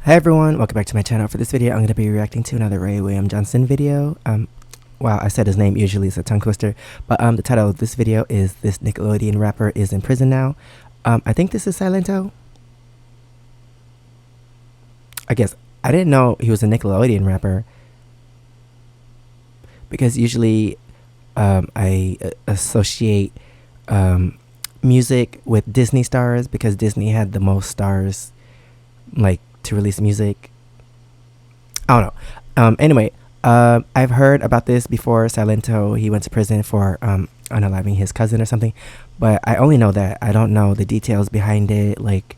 Hi everyone, welcome back to my channel. For this video, I'm going to be reacting to another Ray William Johnson video. Wow, I said his name, usually it's a tongue twister. But the title of this video is "This Nickelodeon Rapper is in Prison Now." I think this is Silento. I guess I didn't know he was a Nickelodeon rapper, because usually I associate music with Disney stars, because Disney had the most stars like to release music. I don't know. Anyway, I've heard about this before. Silento, he went to prison for unaliving his cousin or something, but I only know that. I don't know the details behind it, like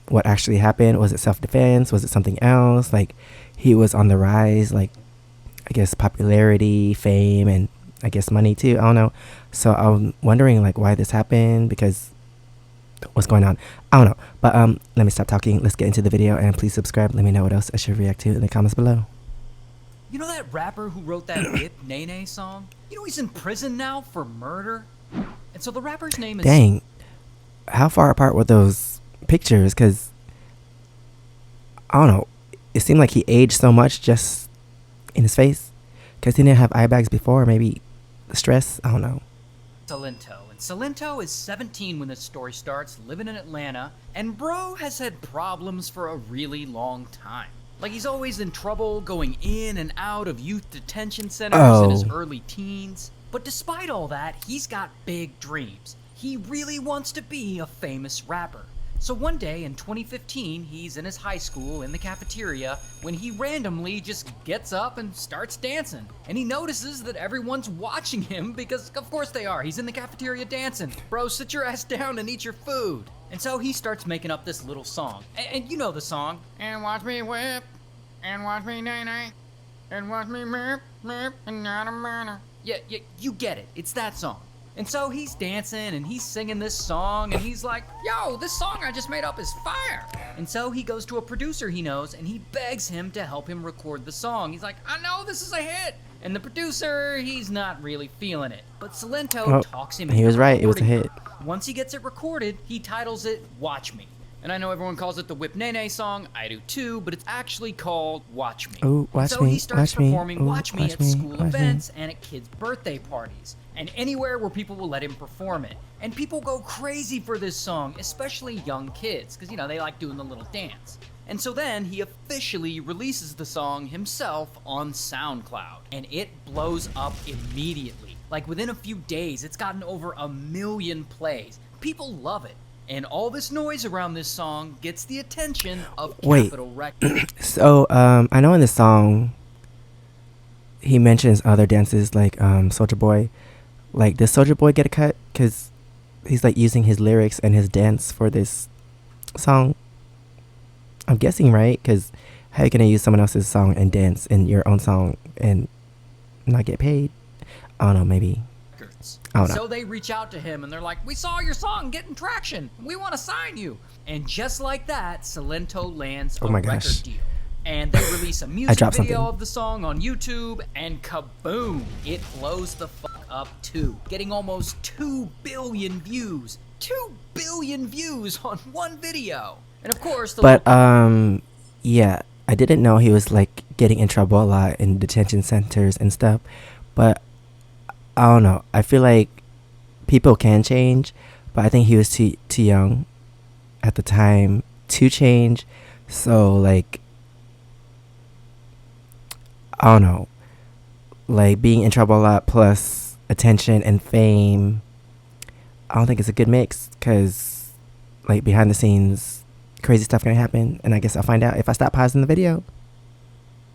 what actually happened. Was it self-defense? Was it something else? Like, he was on the rise, like, I guess popularity, fame, and I guess money too. I don't know. So I'm wondering like why this happened, because what's going on, I don't know. But let me stop talking, let's get into the video, and please subscribe. Let me know what else I should react to in the comments below. You know that rapper who wrote that Whip Nene song? You know he's in prison now for murder? And so the rapper's name is... Dang, how far apart were those pictures? Because I don't know, it seemed like he aged so much just in his face, because he didn't have eye bags before. Maybe stress, I don't know. Silento. And Silento is 17 when this story starts, living in Atlanta, and bro has had problems for a really long time. Like, he's always in trouble going in and out of youth detention centers in his early teens. But despite all that, he's got big dreams. He really wants to be a famous rapper. So one day in 2015, he's in his high school in the cafeteria when he randomly just gets up and starts dancing. And he notices that everyone's watching him because, of course they are. He's in the cafeteria dancing. Bro, sit your ass down and eat your food. And so he starts making up this little song. And you know the song. And watch me whip, and watch me nay-nay, and watch me mip, and not a manner. Yeah, you get it. It's that song. And so he's dancing and he's singing this song and he's like, yo, this song I just made up is fire. And so he goes to a producer he knows and he begs him to help him record the song. He's like, I know this is a hit. And the producer, he's not really feeling it. But Silento talks him into He was right, it was a hit. Once he gets it recorded, he titles it Watch Me. And I know everyone calls it the Whip Nene song, I do too, but it's actually called Watch Me. Ooh, watch so me, he starts performing Watch Me at school watch events and at kids' birthday parties, and anywhere where people will let him perform it. And people go crazy for this song, especially young kids, because, you know, they like doing the little dance. And so then he officially releases the song himself on SoundCloud, and it blows up immediately. Like, within a few days, it's gotten over 1 million plays. People love it. And all this noise around this song gets the attention of Capitol Records. So, I know in the song, he mentions other dances like Soulja Boy. Like, does Soulja Boy get a cut? Because he's like using his lyrics and his dance for this song. I'm guessing, right? Because how are you going to use someone else's song and dance in your own song and not get paid? I don't know, maybe. Oh, no. So they reach out to him and they're like, we saw your song getting traction. We want to sign you. And just like that, Silento lands a record deal. And they release a music video of the song on YouTube, and kaboom, it blows the fuck up too. Getting almost 2 billion views. 2 billion views on one video. And of course, yeah, I didn't know he was like getting in trouble a lot in detention centers and stuff. But I don't know. I feel like people can change, but I think he was too young at the time to change. So like, I don't know, like being in trouble a lot plus attention and fame, I don't think it's a good mix, because like behind the scenes crazy stuff gonna happen, and I guess I'll find out if I stop pausing the video.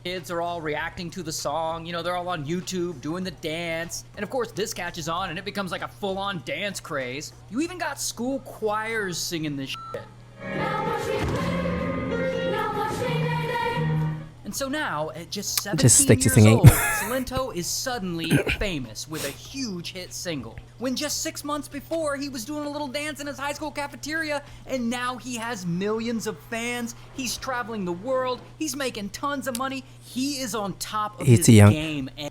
Kids are all reacting to the song, you know, they're all on YouTube doing the dance, and of course this catches on and it becomes like a full-on dance craze. You even got school choirs singing this shit. And so now, at just 17 years old, Silento is suddenly famous with a huge hit single. When just 6 months before, he was doing a little dance in his high school cafeteria, and now he has millions of fans. He's traveling the world. He's making tons of money. He is on top of his game. And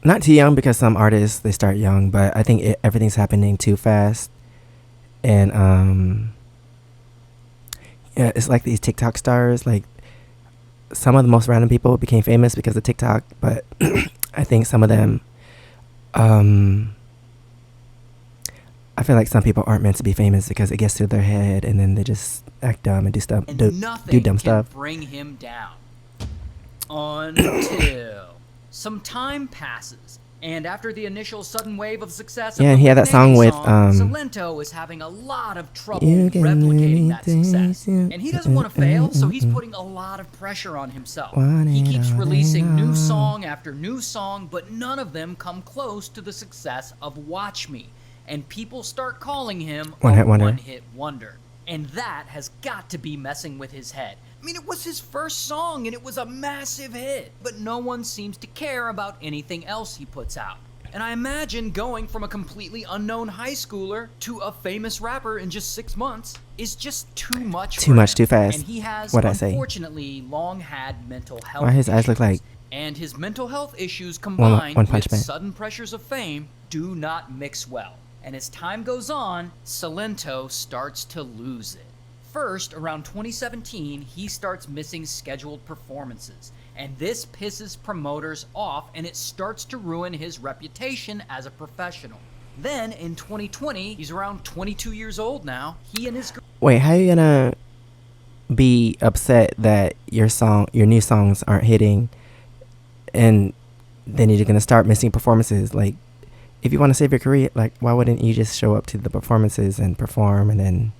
not too young, because some artists, they start young, but I think everything's happening too fast. And yeah, it's like these TikTok stars, like some of the most random people became famous because of TikTok, but I think some of them, I feel like some people aren't meant to be famous because it gets to their head and then they just act dumb and do stuff, And do nothing dumb can stuff. bring him down. Until some time passes, and after the initial sudden wave of success, Yeah, of and the he had that song with, Salento is having a lot of trouble You can replicating that anything success, you- and he doesn't want to fail, so he's putting a lot of pressure on himself. Want He it keeps all releasing day new long. song after new song, but none of them come close to the success of Watch Me, and people start calling him a One-hit wonder. one-hit wonder. And that has got to be messing with his head. I mean, it was his first song and it was a massive hit, but no one seems to care about anything else he puts out. And I imagine going from a completely unknown high schooler to a famous rapper in just 6 months is just too much Too for much, him. too fast. And he has, What'd I say? unfortunately, long had mental health Why his eyes look issues. like And his mental health issues combined One Punch with Man. sudden pressures of fame do not mix well. And as time goes on, Salento starts to lose it. First, around 2017, he starts missing scheduled performances, and this pisses promoters off and it starts to ruin his reputation as a professional. Then, in 2020, he's around 22 years old now, he and his Wait, how you gonna be upset that your new songs aren't hitting, and then you're gonna start missing performances? Like, if you want to save your career, like, why wouldn't you just show up to the performances and perform, and then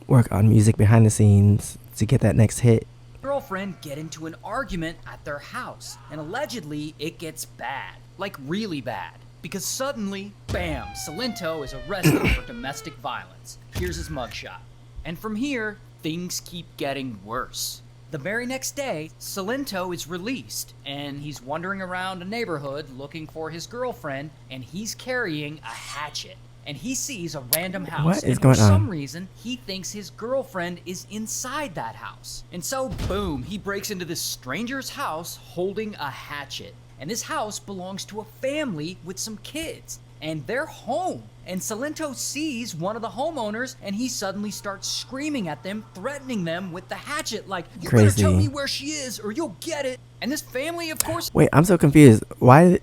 work on music behind the scenes to get that next hit? girlfriend get into an argument at their house, and allegedly it gets bad, like really bad, because suddenly, bam, Salento is arrested for domestic violence. Here's his mugshot. And from here, things keep getting worse. The very next day, Salento is released, and he's wandering around a neighborhood looking for his girlfriend, and he's carrying a hatchet. And he sees a random house, What is and going for on? some reason, he thinks his girlfriend is inside that house. And so, boom, he breaks into this stranger's house holding a hatchet. And this house belongs to a family with some kids. And they're home. And Salento sees one of the homeowners, and he suddenly starts screaming at them, threatening them with the hatchet, like, "You better tell Crazy. me where she is, or you'll get it." And this family, of course, Wait, I'm so confused. Why?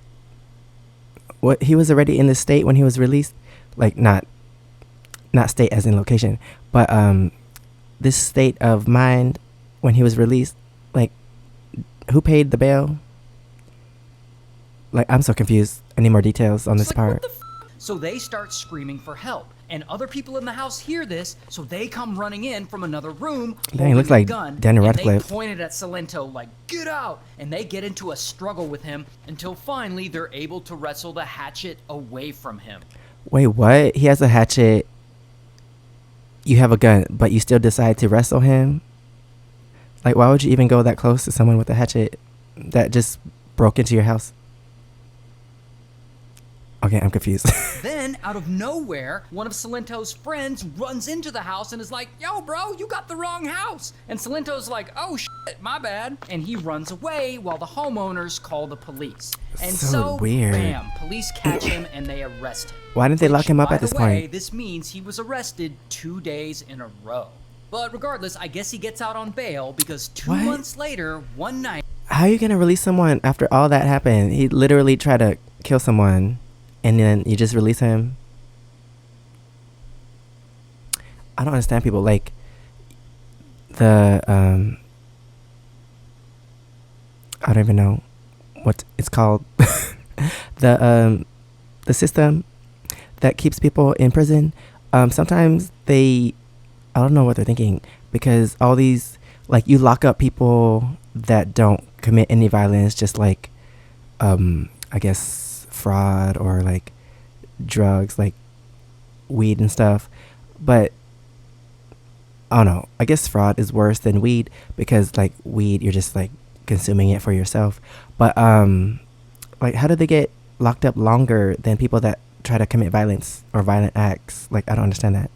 What? He was already in the state when he was released, like not state as in location, but this state of mind when he was released. Like, who paid the bail? Like, I'm so confused. I need more details on this like, what part. the So they start screaming for help, and other people in the house hear this, so they come running in from another room. Dang, he looks holding a like gun, Daniel and Radcliffe. They pointed at Salento like, "Get out!" And they get into a struggle with him until finally they're able to wrestle the hatchet away from him. Wait, what? He has a hatchet. You have a gun, but you still decide to wrestle him? Like, why would you even go that close to someone with a hatchet that just broke into your house? Okay, I'm confused. Then, out of nowhere, one of Salento's friends runs into the house and is like, "Yo, bro, you got the wrong house." And Salento's like, "Oh, shit, my bad." And he runs away while the homeowners call the police. And So weird. bam, police catch him and they arrest him. Why didn't they lock Which, him up by at this the way, point? this means he was arrested 2 days in a row. But regardless, I guess he gets out on bail because 2 What? months later, one night, How are you gonna release someone after all that happened? He literally tried to kill someone, and then you just release him? I don't understand people. Like, the I don't even know what it's called. The system that keeps people in prison. Sometimes I don't know what they're thinking, because all these, like, you lock up people that don't commit any violence, just like I guess fraud or like drugs, like weed and stuff. But I don't know, I guess fraud is worse than weed, because like weed, you're just like consuming it for yourself. But like, how do they get locked up longer than people that try to commit violence or violent acts? Like, I don't understand that.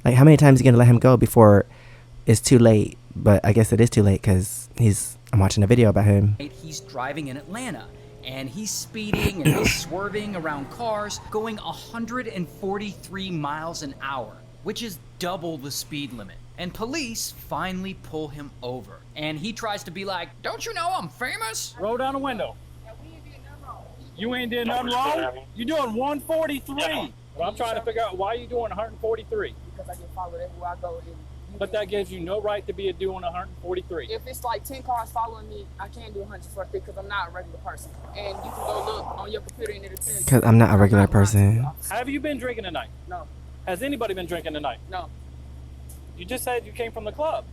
Like, how many times are you gonna let him go before it's too late? But I guess it is too late, because I'm watching a video about him. he's driving in Atlanta, and he's speeding and he's swerving around cars, going 143 miles an hour, which is double the speed limit. And police finally pull him over. And he tries to be like, don't you know I'm famous? Roll down the window. You ain't did nothing wrong? You doing 143. Well, I'm trying to figure out why you doing 143. Because I get followed everywhere I go. But that gives you no right to be doing 143. If it's like 10 cars following me, I can't do 143 because I'm not a regular person. And you can go look on your computer and it'll tell you. Because I'm not a regular person. Have you been drinking tonight? No. Has anybody been drinking tonight? No. You just said you came from the club.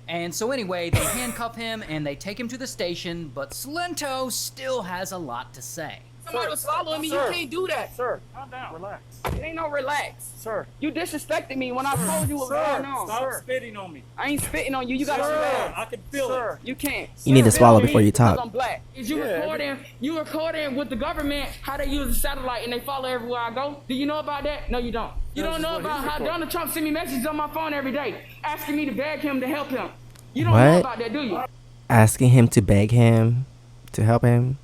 And so anyway, they handcuff him and they take him to the station, but Salento still has a lot to say. Somebody was following me. Sir. You can't do that. Sir, calm down. Relax. It ain't no relax. Sir. You disrespected me when I told you what was going on. Stop spitting on me. I ain't spitting on you. You got to Sir, I can feel it. You can't. You need to swallow before you Because talk. I'm black. Is you recording? You recording with the government how they use the satellite and they follow everywhere I go? Do you know about that? No, you don't. You don't know about how Donald Trump send me messages on my phone every day asking me to beg him to help him. You don't know What? about that, do you? Asking him to beg him to help him.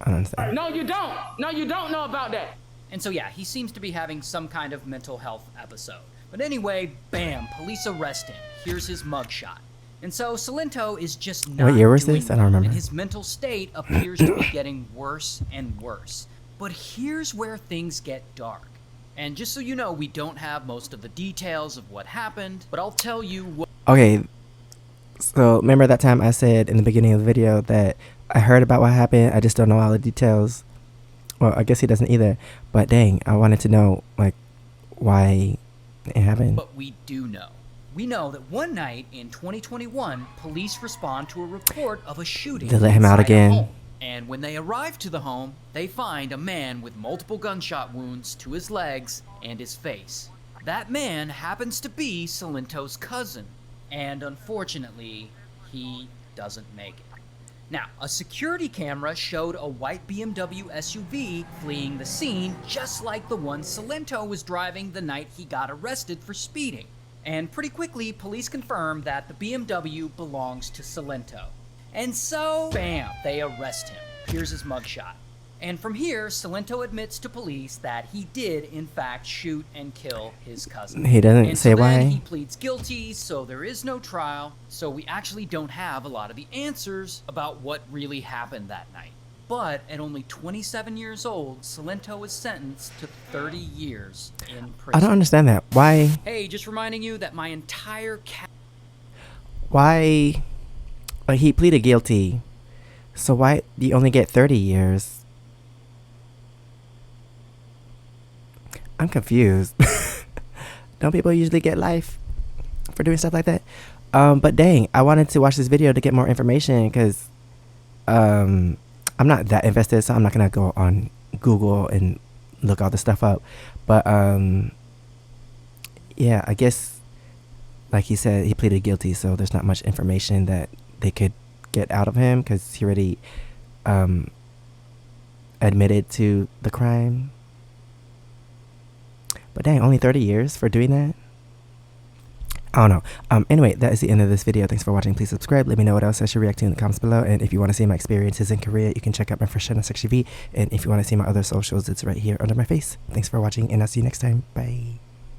I don't understand. No, you don't. No, you don't know about that. And so yeah, he seems to be having some kind of mental health episode. But anyway, bam, police arrest him. Here's his mugshot. And so Salento is just not What year was doing this? I don't remember. And his mental state appears to be getting worse and worse. But here's where things get dark. And just so you know, we don't have most of the details of what happened, but I'll tell you what. Okay, so remember that time I said in the beginning of the video that I heard about what happened, I just don't know all the details. Well, I guess he doesn't either, but dang, I wanted to know, like, why it happened. But we do know. We know that one night in 2021, police respond to a report of a shooting. They let him out inside a again. home. And when they arrive to the home, they find a man with multiple gunshot wounds to his legs and his face. That man happens to be Salento's cousin, and unfortunately, he doesn't make it. Now, a security camera showed a white BMW SUV fleeing the scene just like the one Salento was driving the night he got arrested for speeding. And pretty quickly, police confirmed that the BMW belongs to Salento. And so, bam, they arrest him. Here's his mugshot. And from here, Salento admits to police that he did, in fact, shoot and kill his cousin. He doesn't And say so then why. he pleads guilty, so there is no trial. So we actually don't have a lot of the answers about what really happened that night. But at only 27 years old, Salento was sentenced to 30 years in prison. I don't understand that. Why? Hey, just reminding you that my entire Why? Like, he pleaded guilty, so why do you only get 30 years? I'm confused. Don't people usually get life for doing stuff like that? But dang, I wanted to watch this video to get more information because I'm not that invested, so I'm not gonna go on Google and look all this stuff up. But yeah, I guess like he said, he pleaded guilty, so there's not much information that they could get out of him because he already admitted to the crime. But dang, only 30 years for doing that? I don't know. Anyway, that is the end of this video. Thanks for watching. Please subscribe. Let me know what else I should react to in the comments below. And if you want to see my experiences in Korea, you can check out my first channel, SEKSHI. And if you want to see my other socials, it's right here under my face. Thanks for watching, and I'll see you next time. Bye.